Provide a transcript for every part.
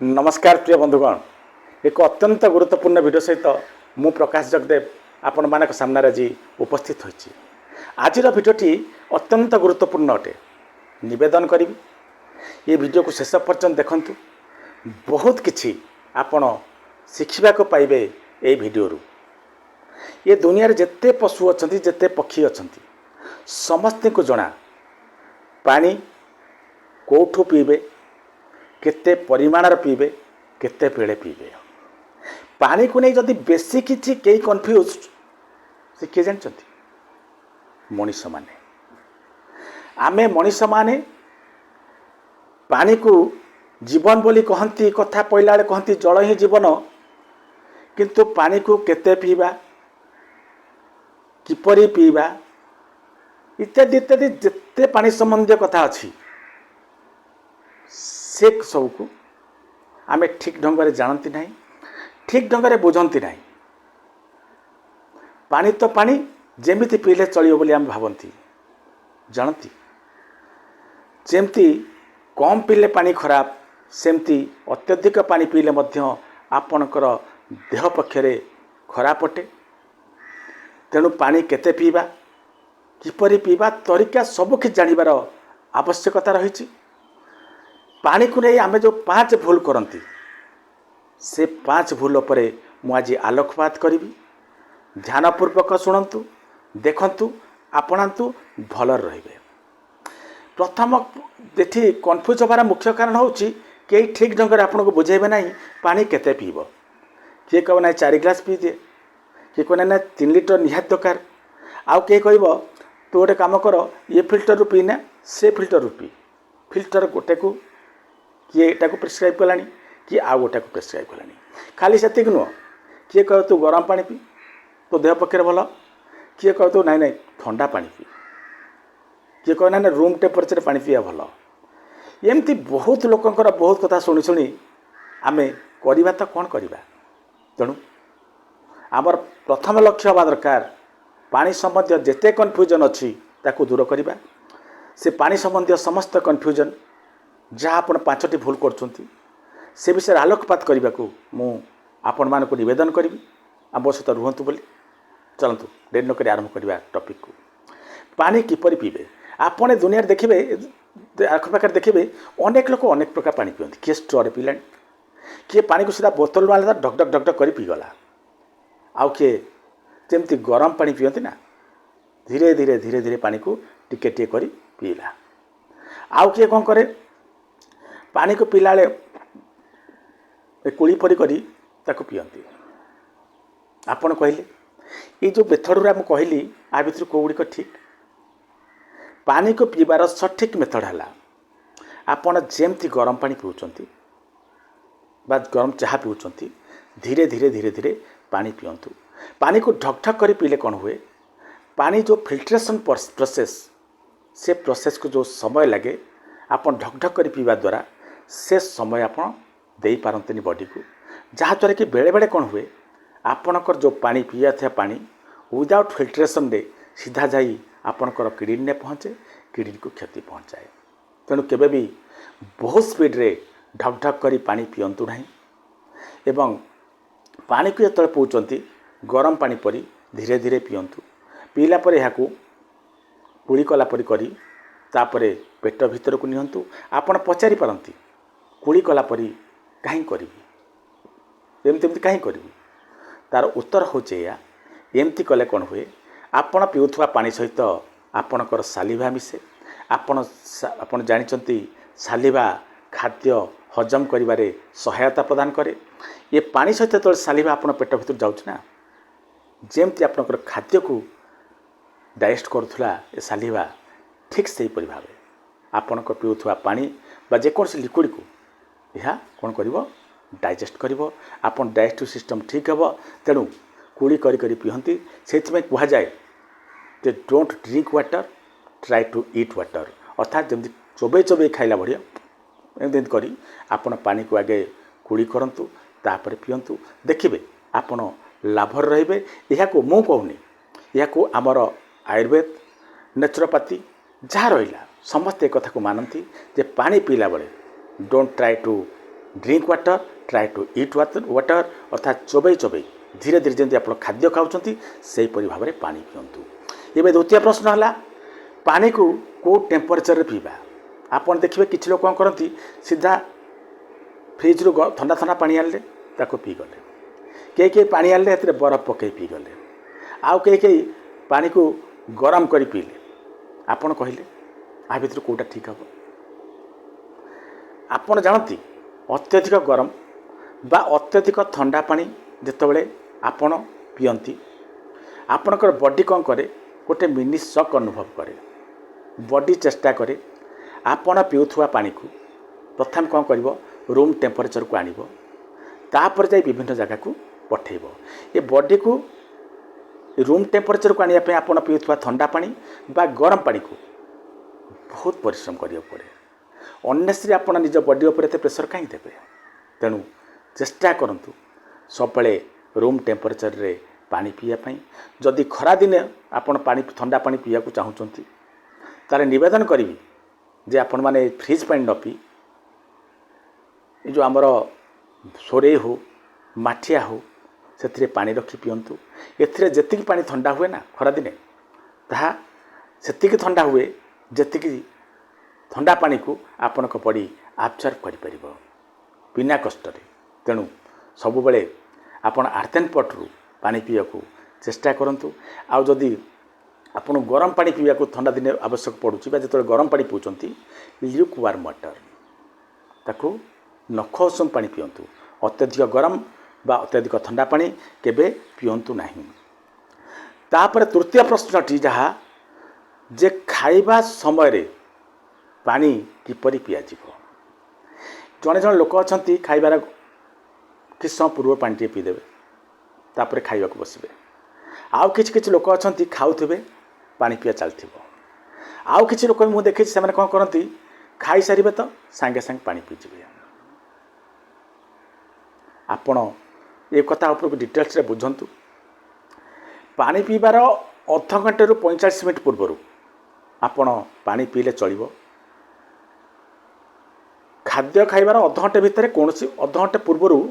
नमस्कार प्रिय बंधुगण, एक अत्यंत गुरुत्वपूर्ण वीडियो सहित मु प्रकाश जगदेव आपण मानक सामने आज उपस्थित होइछि। आजिर भिडियोटी अत्यंत गुरुत्वपूर्ण अटे। निवेदन करी ये वीडियो को शेष पर्यंत देखंतु। बहुत किछि आपण शिखिबा को पाइबे ए वीडियो रु। ये दुनिया रे जत्ते पशु अछंती जत्ते पक्षी अछंती समस्त को जणा पानी कोठु पीबे, केते परिमाणर पीबे, केते पेड़े पीबे। पानी को नहीं जदि बेसी किछि कई कन्फ्यूज से किए जानछंती मनीष माने। आमे मनीष माने पानी को जीवन बोली कहंती, कथा पइला बेले कहंती जल ही जीवन, किंतु पानी को केते पीबा, किपरि पीबा इत्यादि इत्यादि जिते पानी संबंधी कथा अच्छी से सबको आमे ठीक ढंग से जानती नहीं, ठीक ढंग से बुझंती नहीं। पानी तो पानी जेमिति पीले चलियो बोली आम भावती जानती। जेमती कम पीले पानी खराब, सेमती अत्यधिक पानी पीले मध्य आपणकर देह पक्षरे खराब अटे। तेणु पानी केते पीबा, किपरि पीबा तरीका सबकि जानिबार आवश्यकता रही। पानी को नहीं आमे जो 5 भूल करती से 5 भूल पर मु आज आलोकपात करी। ध्यानपूर्वक शुणु, देखंतु, आपणांतु, भल रहिबे। प्रथम जेठी कन्फ्यूज होबार मुख्य कारण होची कि ठीक ढंग से आपको बुझेबे नहीं पानी केते पीब। किए कह ना 4 ग्लास पी दिए, किए कह ना 3 लिटर निहात दरकार, आउ किए कह तू गोटे काम कर ये फिल्टर रू पी ना से फिल्टर रू पी। फिल्टर गोटे को किए एटा को प्रिस्क्राइब कलानी, किए आउ गोटा को प्रिस्क्राइब कलानी। खाली सेतिक नुह, किए कह तू गरम पानी पी तो देह पक्षे भल, किए कह तू नाई ठंडा पानी पी, किए कह ना रूम टेम्परेचर पानी पीवा भल। एमती बहुत लोकंकर बहुत कथा शुणी शुणी आमे करवा तो कौन करवा। तेणु आमर प्रथम लक्ष्य हवा दरकार पानी संबंधी जेते कन्फ्यूजन अच्छी ताकू दूर करवा। से पानी संबंधी समस्त कन्फ्यूजन जहाँ आप 5टी भूल करछंती से विषय आलोकपात करने को मु आपण मानक निवेदन करी। आम सहित रुहतु बोली चलतु डेरी नक आरंभ करवा टॉपिक को। पानी किपरि पीबे आपने दुनिया देखिए, आखपाखे देखिए अनेक लोक अनेक प्रकार पानी पीती। किए स्ट्रे पीला, किए पानी को सीधा बोतल मारे ढक ढक ढक ढक कर पीगला, आउ किए जमती गरम पानी पीती ना धीरे धीरे धीरे धीरे पानी को टिके टिके कर पीला। आउ किए कौन करे पानी को पीला कुड़ी परी करी ताको पियंती। आपण कहले ये जो मेथड रे हम कहली आ भितर कोगुड़िक ठीक। पानी को पीबार सठिक मेथड है आपण जेमती गरम पानी पिउचंती बा गरम चाह पिउचंती धीरे धीरे धीरे धीरे पानी पियंतु। पानी को ढक ढक कर पीले कौन हुए, पानी जो फिल्ट्रेशन प्रोसेस से प्रोसेस को जो समय लगे आपन ढक ढक कर पीवा द्वारा से समय आपन दे पारंतनी बॉडी को, जहाँ द्वारा कि बेले बेले कौन हुए आपणकर जो पानी पिया था पानी विदाउट फिल्ट्रेशन रे सीधा जाई आपणकर किडनी ने पहुँचे, किडनी को क्षति पहुँचाए। तेणु केबे भी बहुत स्पीड रे ढक ढक कर पानी पियंतु नहीं। एवं पानी को जो पीउचंती गरम पानी परी धीरे धीरे पियंतु। पीला पर यह कुड़ी कला परी करी तापरे पेट भीतर को नियंतु। आपण पचारि पारंती कुड़ी कला परी कहीं करी एमती एमती कहीं करी, तार उत्तर होचे या एमती कले कौन हुए आपण पिउथुवा पानी सहित आपणकर सालिभा मिसे। आपण जानिचंती सालिभा खाद्य हजम करिबारे सहायता प्रदान करे। ये पानी सहित तो सालिभा आपण पेट भीतर जाउछ ना, जेमती आपणकर खाद्य को डाइजेस्ट करुथुला ए सालिभा ठीक से ही भाव आपणकर पिउथुवा पानी बा जेकोसी लिक्विड को यह कौन करिवो डाइजेस्ट करिवो। आपन डाइजेस्टिव सिस्टम ठीक हेबो। तेणु कुड़ी करी करी पिहंती। सेथिमे कुहा जाए जे don't drink water, try to eat water. अर्थात जमी चोबे चोबे खाइला बढ़िया एमती करी आपण पानी को आगे कुड़ी करंतु तापर पियंतु। देखिबे आपण लाभर रहिबे। यह को मु कहूनी, यह को आमर आयुर्वेद नेचुरोपैथी जहाँ रहा समस्ते एक कथा को मानती जे पानी पीला बेले don't try to drink water, try to it water अर्थात चोबई चोबई धीरे धीरे जमी आप खाद्य खाऊँच से भाव में पानी पिंतु। ये द्वितीय प्रश्न है पानी को कौ टेम्परेचर पीवा। आपड़ देखिए किसी लोग कौन करती सीधा फ्रिज रू ठंडा ठंडा पानी आनले ताको पीगले, कई पानी आनले ए बरफ पकई पीगले, आउ कई पानी को गरम कर पीले। आपड़ कहले आ भर कौटा ठीक हम? आपड़ जानती अत्यधिक गरम बा अत्यधिक ठंडा पानी जितेबाला आपण पियंती आपणकर बॉडी कौन करे गोटे मिनी शॉक अनुभव करे, बॉडी चेष्टा करे आपण पीउथुआ पानी को प्रथम कौन कर रूम टेम्परेचर को आनिब, तापर जाई विभिन्न जगह को पठेब। ये बॉडी को रूम टेम्परेचर को आनिया आपण पीउथुआ ठंडा पानी बा गरम पानी को बहुत परिश्रम करिया पड़े। अननेसरी आपण निज बॉडी उपर एते प्रेशर कहीं देबे। तेणु चेष्टा करंतु सबले रूम टेम्परेचर रे पानी पीया। जदि खरा दिने आपण पानी ठंडा पानी पीया को चाहूँगी तारे निवेदन करी जे आपण माने फ्रिज पानी न पी ये जो आमर सोरे हो माठिया हो से पानी रखी पिंतु। एथिरे जेतिकी पानी ठंडा हुए ना खरा दिने ताहा सेतिकी ठंडा हुए जेतिकी ठंडा पानी को आपण बॉडी आब्जर्व कर बिना कष्ट। तेणु सबुबले आपण आर्थ पटरू पानी पीवा को चेष्टा करंतु। आउ जदि आपण गरम पानी पीवा को ठंडा दिन आवश्यक पड़ुछि बा जो गरम पानी पीउछंती ल्यूक वार्म वाटर ताकू नख उषुम पानी पियंतु। अत्यधिक गरम बा अत्यधिक ठंडा पानी केबे पियंतु नहीं। तापर तृतीय प्रश्नटी जहाँ जे खाइबा समय रे पानी किपरि पियाजिबो। जड़े जड़े लोक अच्छा खाइबार कि समय पूर्व पानी टे पीदेवे तापर खाइबा को बसबे। आउ किछि लोक अच्छा खाऊे पानी पिया चलती। आउ किछि लोक मुझे देखी से कौन करती खाई सारे तो सांगे सांगे पानी पीजिए। आपण ये कथा उपर डिटेल्स रे बुझंतु। पानी पीबार अध घंटे रु 45 मिनट पूर्व आपण पानी पीले चलिबो। खाद्य खाइबार अध घंटे भितर कौन अध घंटे पूर्व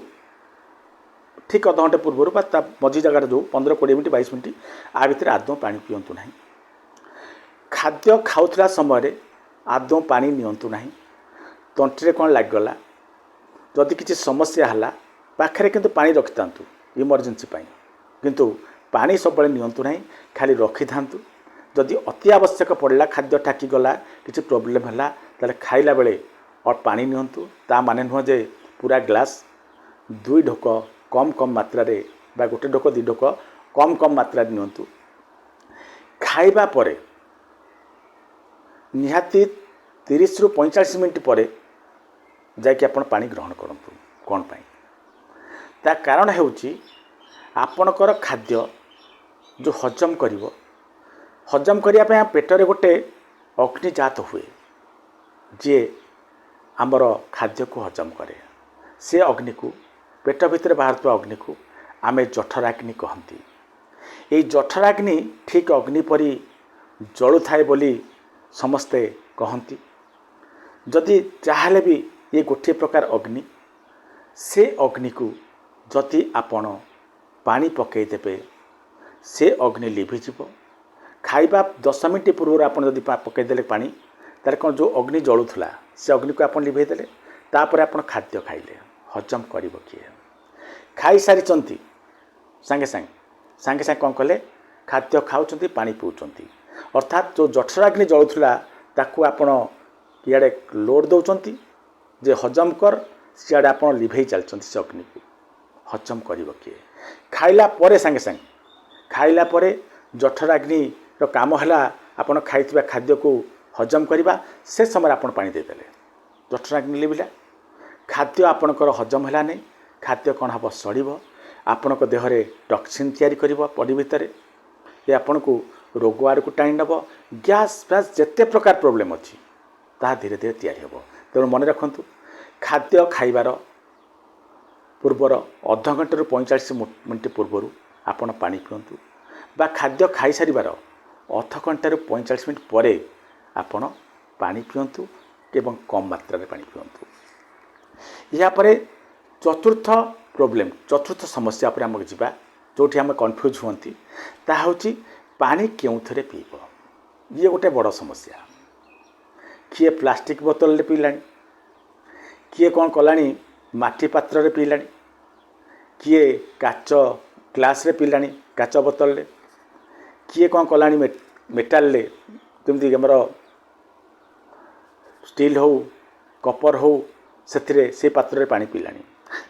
ठीक अध घंटे पूर्व मझी जगार जो 15-20 मिनट 22 मिनट आ भितर आदौ पानी पियंतु नहीं। खाद्य खाउथला समय आदौ पानी नियंतु नहीं। तंत्रे कौन लगला जदि किसी समस्या है पाखे किंतु पानी रखि था इमरजेंसी किंतु पानी सब नियंतु नहीं खाली रखि था। जदि अति आवश्यक पड़ला खाद्य ठाकी गला किसी प्रोब्लेम है ताले खाइला बेले और पानी नियंतु। ता माने नुह जे पूरा ग्लास 2 ढोक कम कम मात्रा रे बा गोटे ढोक 2 ढोक कम कम मात्रा रे नियंतु। खाइबा परे निहाती 30 रु 45 मिनट पर जाकि आपण पानी ग्रहण करंतु। कौन पाई ता कारण हेउची आपणकर खाद्य जो हजम करिवो हजम करिया पे पेटरे गोटे अग्निजात हुए जे आमर खाद्य को हजम करे। से अग्नि को पेट भितर बाहर अग्नि को आमे जठराग्नि कहती। ये जठराग्नि ठीक अग्नि परी जलु थाए बोली समस्ते कहती। जदि चाहले भी ये गोटे प्रकार अग्नि से अग्नि को जदि आपण पानी पकई देबे से अग्नि लिभिजिव। खाइबा 10 मिनट पूर्व आप जब पकईदे पानी तार कौन जो अग्नि जलूला से अग्नि को आप लिभेदेले तापर आप खाद्य खाइले हजम कर किए। खाई सारी सांगे सांगे कौन कले खाद्य खाऊँ पानी पीउछंती अर्थात जो जठराग्नि जलूला ताकू आपण इे लोड दौरान जे हजम कर सियाड़े आप लिभे चलती से अग्नि को हजम कर किए। खाइला परे सांगे सांगे खाइला परे जठराग्नि काम है आपड़ खाई खाद्य को हजम करवा से समय आप पानी देदेले जठराग्नि लिभिला खाद्य आपणकर हजम है नहीं। खाद्य कौन हम सड़ आपण देहरे टक्सिन तैयारी कर बॉडी भितर ये आपण को रोग आड़ को टाणी नब। गैस फैस जिते प्रकार प्रोब्लेम अच्छी ता धीरे धीरे तैयारी हम। तेणु मन रखु खाद्य खाइबार पूर्वर अध घंटे रु 45 मिनट पूर्व आपण पानी पियंतु बा खाद्य खाई सारिबार अध घंटे रु 45 मिनट पर आपण पानी पियंतु एवं कम मात्रा रे पानी पियंतु। यापर चतुर्थ प्रोब्लेम चतुर्थ समस्या पर आमको जीवा जो आम कन्फ्यूज हुंती ताहा हूँ पानी क्यों थे पीब ये गोटे बड़ समस्या किए प्लास्टिक बोतल रे पीला किए कौन कला माटी पात्र रे पीला किए काच ग्लास रे पीला काच बोतल रे किए कौन कला मेटाल रे जमी आमर स्टील हो कपर हो से पात्र रे पानी पीला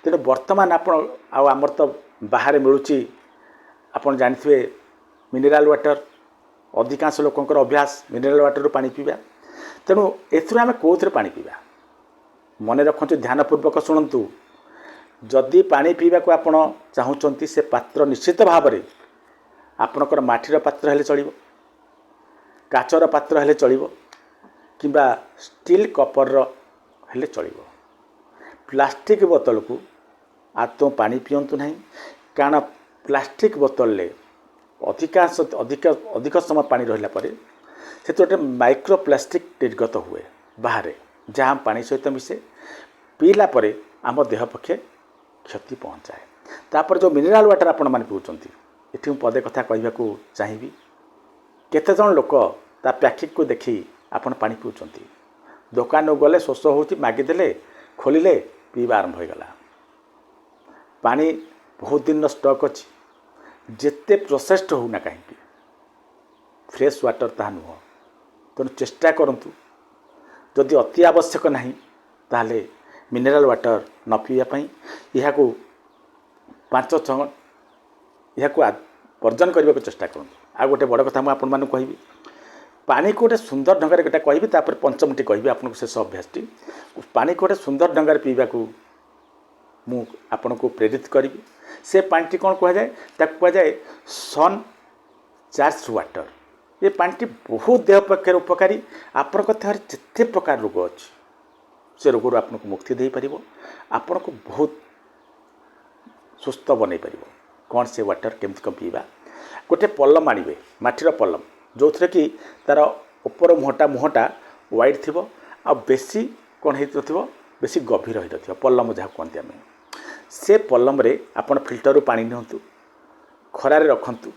तेणु बर्तमान आमर तो बाहर मिलूँ आपड़ जानते मिनेराल वाटर अधिकांश लोकंर अभ्यास मिनेराल वाटर पानी पीवा तेणु एम कौन पानी पीवा मन रखु ध्यानपूर्वक शुणु जदि पानी पीवा को आपण चाहूँगी से पात्र निश्चित भाव में आपणकर माटीर पात्र हेले चलिबो काचर पात्र हेले चलिबो किंबा स्टील कपर हेले चलिबो प्लास्टिक बोतल को आदौ पानी पियंतु नहीं कारण प्लास्टिक बोतल ले अधिकांश अधिक समय पानी रहिला परे से गोटे माइक्रो प्लास्टिक निर्गत हुए बाहर जहाँ पानी सहित मिसे पीला परे आम देह पक्षे क्षति पहुँचाए तापर जो मिनेराल वाटर आपण मैंने पीछे ये पदे कथा कहवा चाहिए केते जन लोक ता पैकिंग को देखी आपण पानी पीछे दुकान गले शोष हो मागिदेले खोलिले पीवा आरंभ हो गला पानी बहुत दिन स्टॉक अच्छी जिते प्रोसेस्ड होना कहीं फ्रेश वाटर ताहा नुह तेणु चेष्टा करूँ जदि अति आवश्यक नहीं ताहले मिनेराल वाटर न पीवाई यह 5-6 यह वर्जन करने को चेष्टा करूँ आ गोटे बड़ कथा मुझे आपण कहि पानी को गोटे सुंदर ढंग से कहि तापर पंचमटी कहि आपको शेष अभ्यासटी पानी को गोटे सुंदर ढंग से पीवा मु आपन को प्रेरित करी से पानी कौन कहुए कहुए सन चार्ज वाटर ये पानी बहुत देह पक्षर उपकारी आपण देह जिते प्रकार रोग अच्छी से रोग आपको मुक्ति दे पार आपण को बहुत सुस्थ बनई पार कौन से वाटर केमती कम पीवा गोटे पलम आनिबे माटीर पलम जो थे कि तार ऊपर मुहटा व्हाइट थी आ बेसी कौन हो बेसी गभीर हो पलम जहाँ कहते आम से पलम रे आपण फिल्टर पानी नियंतु खरारे रखंतु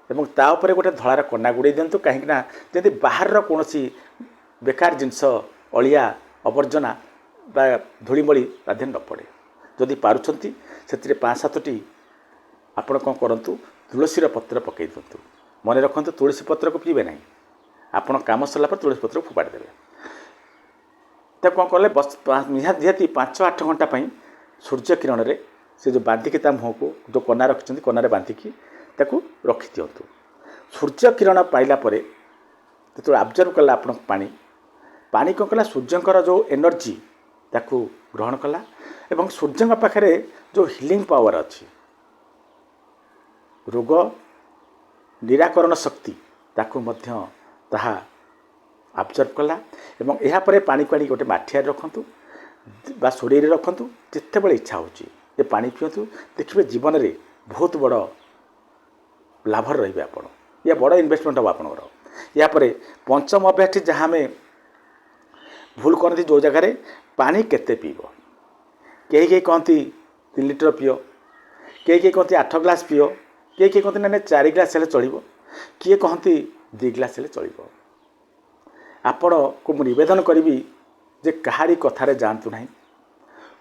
एवं ता उपरे गोटे धଳାର कना गुड़े दिंतु कहीं जदि बाहर कौन बेकार जिनस अलिया आवर्जना बा धूलीमली तादे न पड़े जदि पारुछंती से 5-7टी आपण कौन करूँ तुलसीर पत्र पकई दिंतु मन रखु तुलसी पत्र को पीबे ना आपण काम सरला पर तुलसी पत्र को फोपाड़ी देवे तो कौन कले बस निहाती 5-8 घंटा सूर्य किरण रे से जो बांधिकी ता मुह को जो कना रखिंट कनारे बांधिकी ताकू रखी दिंतु सूर्य किरण पाइला परे जो आब्जर्व कला आप पानी कौन कला सूर्यंकर जो एनर्जी ताकू ग्रहण कला एवं सूर्य पाखे जो हिलिंग पावर अच्छी रोग निराकरण शक्ति ताकू मध्य ताहा आब्जर्व कला एवं यह पर पानी को गोटे माठिया रखंतु बा सोड़े रखंतु जिते बड़े इच्छा होची ये पानी पियंतु देखिए जीवन में बहुत बड़ लाभ रही आप या बड़ इन्वेस्टमेंट हम आपंकर यापर पंचम अभ्यास जहाँ आम भूल करती जो जगार पानी केते पीब कई कहती 3 लीटर पियो कई कहती 8 ग्लास पियो कई कहती ना 4 ग्लास हेल्ले चलो किए कहती 2 ग्लास हेल्ले चलो आपण को मु निवेदन करी जे कहारी कथारे जातु ना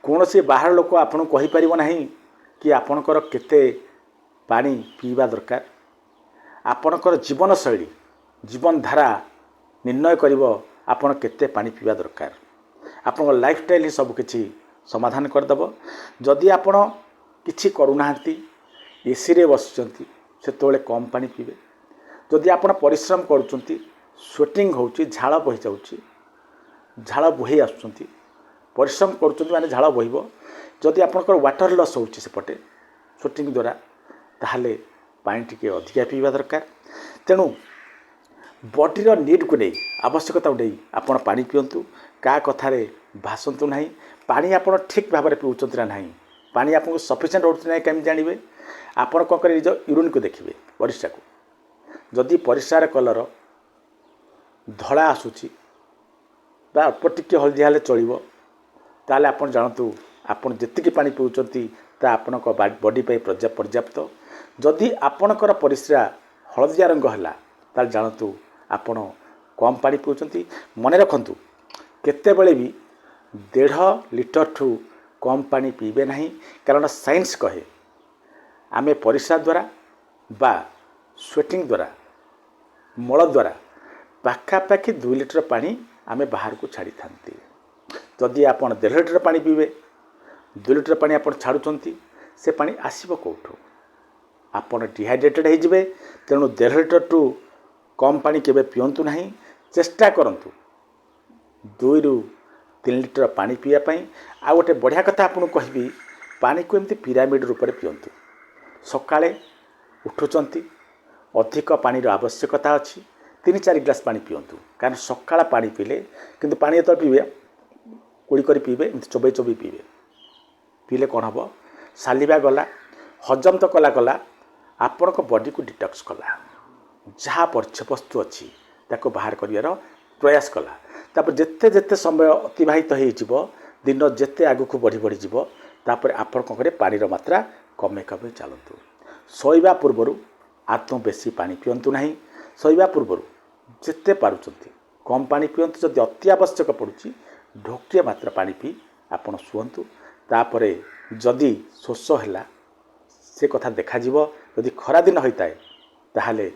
कौन से बाहर लोक आपन कही पारिबो नहीं कि आपणकर केते पानी पीवा दरकार आपणकर जीवन शैली जीवन धारा निर्णय करिवो आपण केते पानी पीवा दरकार आपन लाइफस्टाइल ही सब किछि समाधान करदेव जदि आपण किछि करूना एसी रे बसचंती सेतोले कम पानी पीबे जदि आपण परिश्रम करूचंती स्वेटिंग होउची झाळ बहि जाउची झाळ बहि आसुचंती परिश्रम करूचंती माने झाळ बहिबो जदि आपनकर वाटर लॉस होउची सेपटे स्वेटिंग द्वारा ताहले पानी टिके अधिका पीवा दरकार तेणु बॉडीर नीड को नहीं आवश्यकता नहीं आपण पानी पियंतु का कथारे भाषंतु नहीं पानी आपण ठीक भाव में पीउछंती ना नहीं पानी आपको सफिशिएंट होउछ ना केम जानिबे आपण कौन कर निज यूरिन को देखिए परिस्रा को जदि परिस्रार कलर धड़ा आसूची बा अल्प टिके हलदिया हेले चलिबो ताले आपण जानतु आपण जेतिकी पानी पिउचंती ता आपणक बॉडी पे पर्याप्त। जदि आपणकर परिस्रा हलदिया रंग है ताले जानतु आपण कम पानी पिउचंती। मन रखंतु केतेबेले भी 1.5 लिटर ठू कम पानी पीबे नहीं, कारण साइंस कहे आमे परिस्रा द्वारा बा स्वेटिंग द्वारा मल द्वारा पाखापाखि 2 लिटर पानी आमे बाहर को छाड़ी थांती। जदि आपण 1.5 लिटर पानी पीबे 2 लिटर पानी आपण छाड़ुचंती से पानी आसीबो कोठो? आपण डिहाइड्रेटेड हो जिवे। तेणु 1.5 लिटर टू कम पानी केबे पियंतु नहीं। चेष्टा करंतु 2 रु 3 लिटर पानी पीया पई। आ गोटे बढ़िया कथा आपन कहबी, पानी को एमती पिरामिड रूप में पियंतु। सकाळे उठुचंती अधिक पानी आवश्यकता अच्छी 3-4 ग्लास पानी पियंतु, कारण सकाळ पानी पीले किंतु पानी तो पीबे कुड़ी कर पीबे, एमती चोबई चोबई पीबे। पीले कौन हम सालिबा गला, हजम तो कला आपण को बॉडी को डिटॉक्स कला, जहाँ पर्य वस्तु अच्छी ताको बाहर कर प्रयास कला। तापर जेते जेते समय अतिबाहित हो दिन जेते आगु को बढ़ी बढ़ी जीव, तापर आपण कौन करे पानी मात्रा कमे कमे चलतु। शोइबा पूर्वर आदौ बेसी पानी पियंतु नहीं। शोइबा पूर्वर जेते पारुचंती कम पानी पियंतु। जदि अति आवश्यक पड़ुची ढोकिए मात्रा पानी पी आपण शुअंतु। तापरे जदि शोष है से कथा देखा जीवो। यदि खरा दिन होता है ताहले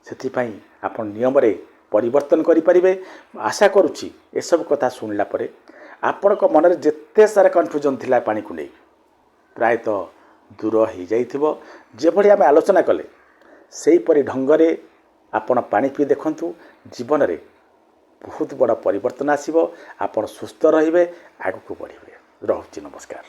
सेथिपाई आपण नियम रे परिवर्तन करि परिबे। आशा करुछि ए सब कथा सुनला परे आपणक मन रे जेते सारा कन्फ्यूजन थिला पानी को नहीं प्रायतः दूर हो जाइथिबो। जे भली आमे आलोचना कले सेही परि ढंगरे आपण पानी पी देखंतु, जीवन रे बहुत बड़ा परिवर्तन आसीबो। आपण सुस्थ रहिबे, आगु को बढ़िबे। रहुछि, नमस्कार।